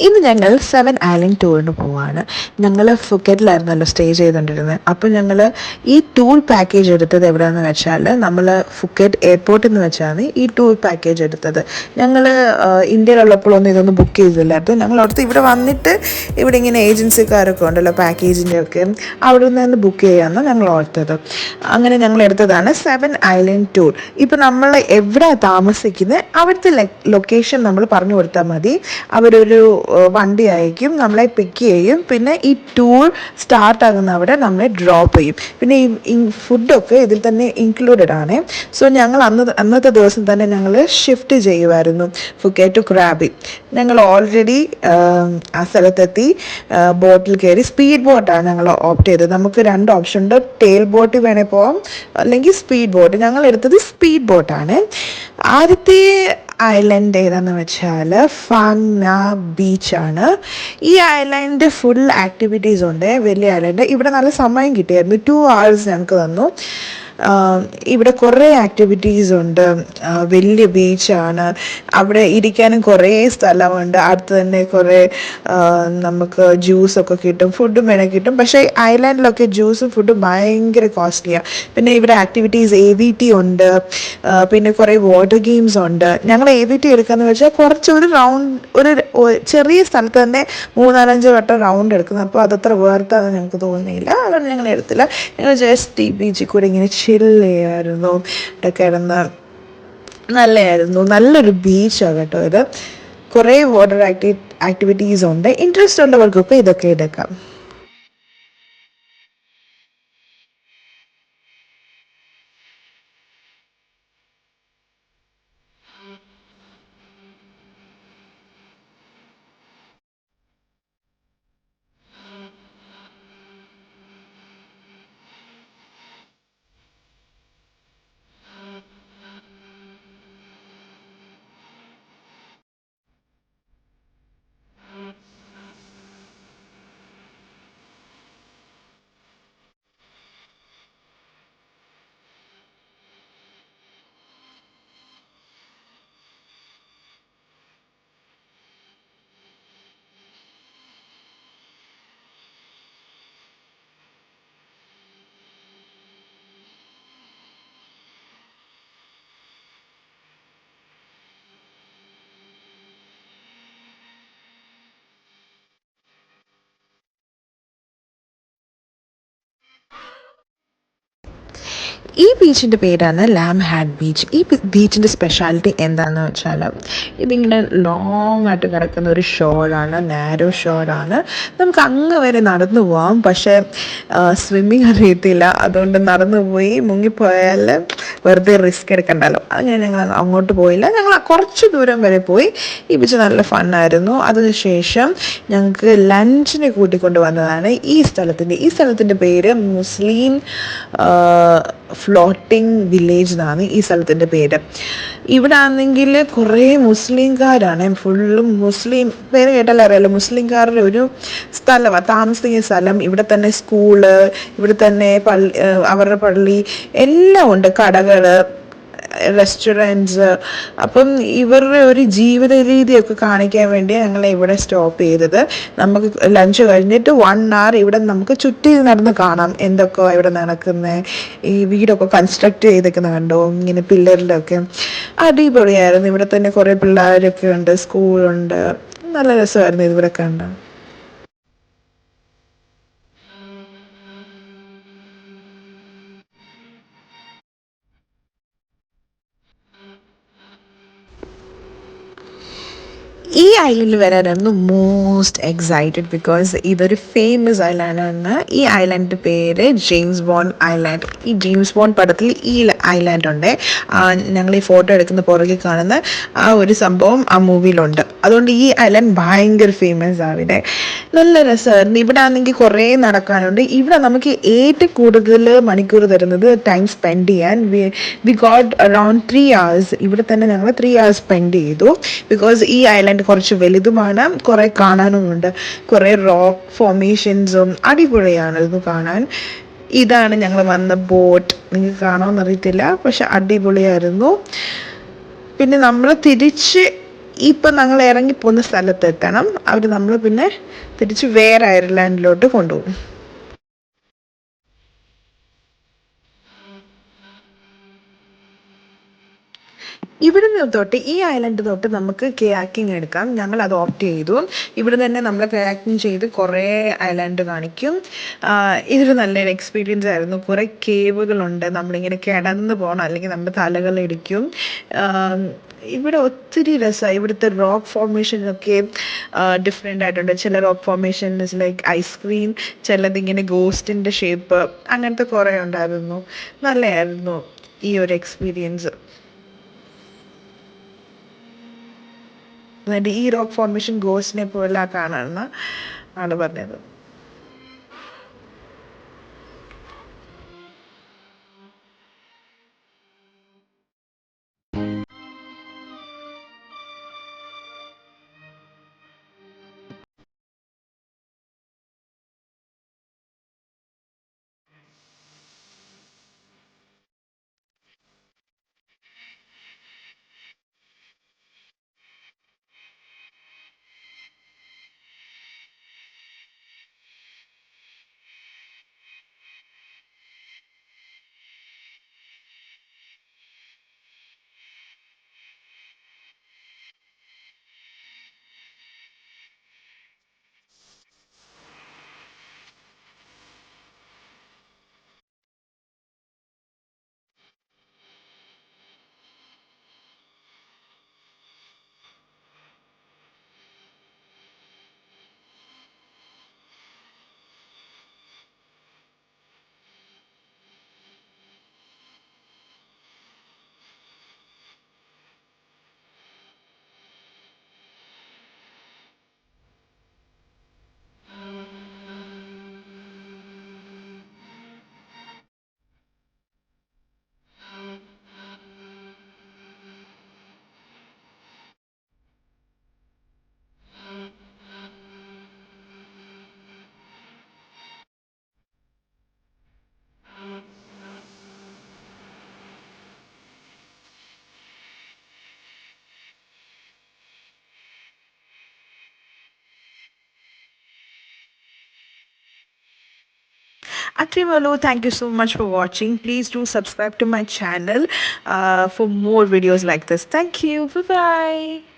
ഇന്ന് ഞങ്ങൾ 7 ഐലൻഡ് ടൂറിന് പോവാണ്. ഞങ്ങൾ ഫുക്കറ്റിലായിരുന്നല്ലോ സ്റ്റേ ചെയ്തുകൊണ്ടിരുന്നത്. അപ്പോൾ ഞങ്ങൾ ഈ ടൂർ പാക്കേജ് എടുത്തത് എവിടെയാണെന്ന് വെച്ചാൽ നമ്മൾ ഫുക്കറ്റ് എയർപോർട്ടിൽ നിന്ന് വെച്ചാണ് ഈ ടൂർ പാക്കേജ് എടുത്തത്. ഞങ്ങൾ ഇന്ത്യയിലുള്ളപ്പോഴൊന്നും ഇതൊന്നും ബുക്ക് ചെയ്തില്ലായിരുന്നു. ഞങ്ങൾ അവിടുത്തെ ഇവിടെ വന്നിട്ട് ഇവിടെ ഇങ്ങനെ ഏജൻസിക്കാരൊക്കെ ഉണ്ടല്ലോ പാക്കേജിൻ്റെ ഒക്കെ, അവിടെ നിന്ന് ബുക്ക് ചെയ്യാമെന്ന് ഞങ്ങൾ ഓർത്തത്. അങ്ങനെ ഞങ്ങൾ എടുത്തതാണ് 7 ഐലൻഡ് ടൂർ. ഇപ്പോൾ നമ്മൾ എവിടെ താമസിക്കുന്നത് അവിടുത്തെ ലൊക്കേഷൻ നമ്മൾ പറഞ്ഞു കൊടുത്താൽ മതി. അവരൊരു വണ്ടി അയക്കും, നമ്മളെ പിക്ക് ചെയ്യും, പിന്നെ ഈ ടൂർ സ്റ്റാർട്ടാകുന്ന അവിടെ നമ്മളെ ഡ്രോപ്പ് ചെയ്യും. പിന്നെ ഈ ഫുഡൊക്കെ ഇതിൽ തന്നെ ഇൻക്ലൂഡഡ് ആണ്. സോ ഞങ്ങൾ അന്നത്തെ ദിവസം തന്നെ ഞങ്ങൾ ഷിഫ്റ്റ് ചെയ്യുമായിരുന്നു ഫുക്കറ്റ് ടു ക്രാബി. ഞങ്ങൾ ഓൾറെഡി ആ സ്ഥലത്തെത്തി, ബോട്ടിൽ കയറി. സ്പീഡ് ബോട്ടാണ് ഞങ്ങൾ ഓപ്റ്റ് ചെയ്തത്. നമുക്ക് 2 ഓപ്ഷൻ ഉണ്ട്, ടെയിൽ ബോട്ട് വേണേൽ പോവാം, അല്ലെങ്കിൽ സ്പീഡ് ബോട്ട്. ഞങ്ങൾ എടുത്തത് സ്പീഡ് ബോട്ടാണ്. ആദ്യത്തെ ഐലൻഡ് ഏതാണെന്ന് വെച്ചാൽ ഫാങ്ന ബീച്ചാണ്. ഈ ഐലൻഡ് ഫുൾ ആക്ടിവിറ്റീസ് ഉണ്ട്. വലിയ ഐലൻഡ്. ഇവിടെ നല്ല സമയം കിട്ടിയായിരുന്നു. 2 hours ഞങ്ങൾക്ക് തന്നു. ഇവിടെ കുറേ ആക്ടിവിറ്റീസ് ഉണ്ട്. വലിയ ബീച്ചാണ്. അവിടെ ഇരിക്കാനും കുറേ സ്ഥലമുണ്ട്. അടുത്ത് തന്നെ കുറേ നമുക്ക് ജ്യൂസൊക്കെ കിട്ടും, ഫുഡും വേണേൽ കിട്ടും. പക്ഷേ ഐലാൻഡിലൊക്കെ ജ്യൂസും ഫുഡും ഭയങ്കര കോസ്റ്റ്ലിയാണ്. പിന്നെ ഇവിടെ ആക്ടിവിറ്റീസ് AVT ഉണ്ട്, പിന്നെ കുറേ വാട്ടർ ഗെയിംസ് ഉണ്ട്. ഞങ്ങൾ AVT എടുക്കാന്ന് വെച്ചാൽ കുറച്ചൊരു ഒരു ചെറിയ സ്ഥലത്ത് തന്നെ 3-4-5 വട്ടം റൗണ്ട് എടുക്കുന്നത്. അപ്പോൾ അതത്ര വേർത്താന്ന് ഞങ്ങൾക്ക് തോന്നിയില്ല. അതുകൊണ്ട് ഞങ്ങൾ എടുത്തില്ല. ഞങ്ങൾ ജസ്റ്റ് ഈ ബീച്ചിൽ കൂടെ ഇങ്ങനെ ചിൽ ചെയ്യായിരുന്നു. ഇവിടെ കിടന്ന് നല്ലതായിരുന്നു. നല്ലൊരു ബീച്ചാണ് കേട്ടോ ഇത്. കുറേ വാട്ടർ ആക്ടിവിറ്റീസ് ഉണ്ട്. ഇൻട്രസ്റ്റ് ഉള്ളവർക്കൊക്കെ ഇതൊക്കെ എടുക്കാം. ഈ ബീച്ചിൻ്റെ പേരാണ് ലാം ഹാഡ് ബീച്ച്. ഈ ബീച്ചിൻ്റെ സ്പെഷ്യാലിറ്റി എന്താണെന്ന് വെച്ചാൽ ഇതിങ്ങനെ ലോങ് ആയിട്ട് കിടക്കുന്ന ഒരു ഷോറാണ്, നാരോ ഷോറാണ്. നമുക്ക് അങ്ങ് വരെ നടന്നു പോവാം. പക്ഷേ സ്വിമ്മിങ് അറിയത്തില്ല, അതുകൊണ്ട് നടന്നു പോയി മുങ്ങിപ്പോയാൽ വെറുതെ റിസ്ക് എടുക്കണ്ടല്ലോ. അങ്ങനെ ഞങ്ങൾ അങ്ങോട്ട് പോയില്ല. ഞങ്ങൾ കുറച്ച് ദൂരം വരെ പോയി. ഈ ബീച്ച് നല്ല ഫണ്ണായിരുന്നു. അതിനുശേഷം ഞങ്ങൾക്ക് ലഞ്ചിനെ കൂട്ടിക്കൊണ്ട് വന്നതാണ് ഈ സ്ഥലത്തിൻ്റെ പേര് മുസ്ലിം ഫ്ലോട്ടിംഗ് വില്ലേജ് എന്നാണ് ഈ സ്ഥലത്തിൻ്റെ പേര്. ഇവിടെ ആണെങ്കിൽ കുറേ മുസ്ലിംകാരാണ്, ഫുള്ളും മുസ്ലിം. പേര് കേട്ടാലും അറിയാലോ, മുസ്ലിംകാരുടെ ഒരു സ്ഥലമാണ്, താമസിക്കുന്ന സ്ഥലം. ഇവിടെ തന്നെ സ്കൂള്, ഇവിടെ തന്നെ അവരുടെ പള്ളി എല്ലാം ഉണ്ട്, കടകൾ, റെസ്റ്റോറൻറ്റ്സ്. അപ്പം ഇവരുടെ ഒരു ജീവിത രീതിയൊക്കെ കാണിക്കാൻ വേണ്ടി ഞങ്ങൾ ഇവിടെ സ്റ്റോപ്പ് ചെയ്തത്. നമുക്ക് ലഞ്ച് കഴിഞ്ഞിട്ട് 1 hour ഇവിടെ നമുക്ക് ചുറ്റി നടന്ന് കാണാം എന്തൊക്കെയോ ഇവിടെ നടക്കുന്നത്. ഈ വീടൊക്കെ കൺസ്ട്രക്ട് ചെയ്തേക്കുന്ന കണ്ടോ, ഇങ്ങനെ പില്ലറിലൊക്കെ. അടിപൊളിയായിരുന്നു. ഇവിടെ തന്നെ കുറേ പിള്ളേരൊക്കെ ഉണ്ട്, സ്കൂളുണ്ട്. നല്ല രസമായിരുന്നു ഇതിവിടെ കണ്ട്. ഈ ഐലൻഡിൽ വരാനായിരുന്നു മോസ്റ്റ് എക്സൈറ്റഡ്, ബിക്കോസ് ഇതൊരു ഫേമസ് ഐലാൻഡാണ്. ഈ ഐലാൻഡിൻ്റെ പേര് ജെയിംസ് ബോണ്ട് ഐലാൻഡ്. ഈ ജെയിംസ് ബോണ്ട് പടത്തിൽ ഈ ഐലാൻഡ് ഉണ്ട്. ഞങ്ങൾ ഈ ഫോട്ടോ എടുക്കുന്ന പുറകെ കാണുന്ന ആ ഒരു സംഭവം ആ മൂവിയിലുണ്ട്. അതുകൊണ്ട് ഈ ഐലാൻഡ് ഭയങ്കര ഫേമസ് ആണ്. ഇവിടെ നല്ല രസമായിരുന്നു. ഇവിടെ ആണെങ്കിൽ കുറേ നടക്കാനുണ്ട്. ഇവിടെ നമുക്ക് ഏറ്റവും കൂടുതൽ മണിക്കൂർ തരുന്നത് ടൈം സ്പെൻഡ് ചെയ്യാൻ. We got around 3 hours. ഇവിടെ തന്നെ ഞങ്ങൾ 3 hours സ്പെൻഡ് ചെയ്തു. ബിക്കോസ് ഈ ഐലാൻഡ് കുറച്ച് വലുതുമാണ്, കുറേ കാണാനുമുണ്ട്. കുറേ റോക്ക് ഫോർമേഷൻസും അടിപൊളിയാണ് ഇത് കാണാൻ. ഇതാണ് ഞങ്ങൾ വന്ന ബോട്ട്. നിങ്ങൾക്ക് കാണാമെന്നറിയത്തില്ല, പക്ഷെ അടിപൊളിയായിരുന്നു. പിന്നെ നമ്മൾ തിരിച്ച് ഇപ്പം ഞങ്ങൾ ഇറങ്ങിപ്പോകുന്ന സ്ഥലത്തെത്തണം. അവർ നമ്മൾ പിന്നെ തിരിച്ച് വേറെ അയർലാൻഡിലോട്ട് കൊണ്ടുപോകും. ഇവിടുന്ന് തൊട്ട് ഈ ഐലൻഡ് തൊട്ട് നമുക്ക് കയാക്കിങ് എടുക്കാം. ഞങ്ങൾ അത് ഓപ്റ്റ് ചെയ്തു. ഇവിടെ തന്നെ നമ്മൾ കയാക്കിങ് ചെയ്ത് കുറേ ഐലൻഡ് കാണിക്കും. ഇതൊരു നല്ലൊരു എക്സ്പീരിയൻസ് ആയിരുന്നു. കുറേ കേവുകളുണ്ട്, നമ്മളിങ്ങനെ കിടന്ന് പോകണം, അല്ലെങ്കിൽ നമ്മുടെ തലകളിടിക്കും. ഇവിടെ ഒത്തിരി രസമാണ്. ഇവിടുത്തെ റോക്ക് ഫോർമേഷനൊക്കെ ഡിഫറെൻ്റ് ആയിട്ടുണ്ട്. ചില rock formation is like ice cream, ചിലതിങ്ങനെ ഗോസ്റ്റിൻ്റെ ഷേപ്പ്, അങ്ങനത്തെ കുറേ ഉണ്ടായിരുന്നു. നല്ലതായിരുന്നു ഈ ഒരു എക്സ്പീരിയൻസ്. എന്നിട്ട് ഈ റോക്ക് ഫോർമേഷൻ ഗോസ്റ്റിനെ പോലെ കാണാമെന്ന് ആണ് പറഞ്ഞത്. Atrimalu, thank you so much for watching. Please do subscribe to my channel for more videos like this. Thank you. Bye bye.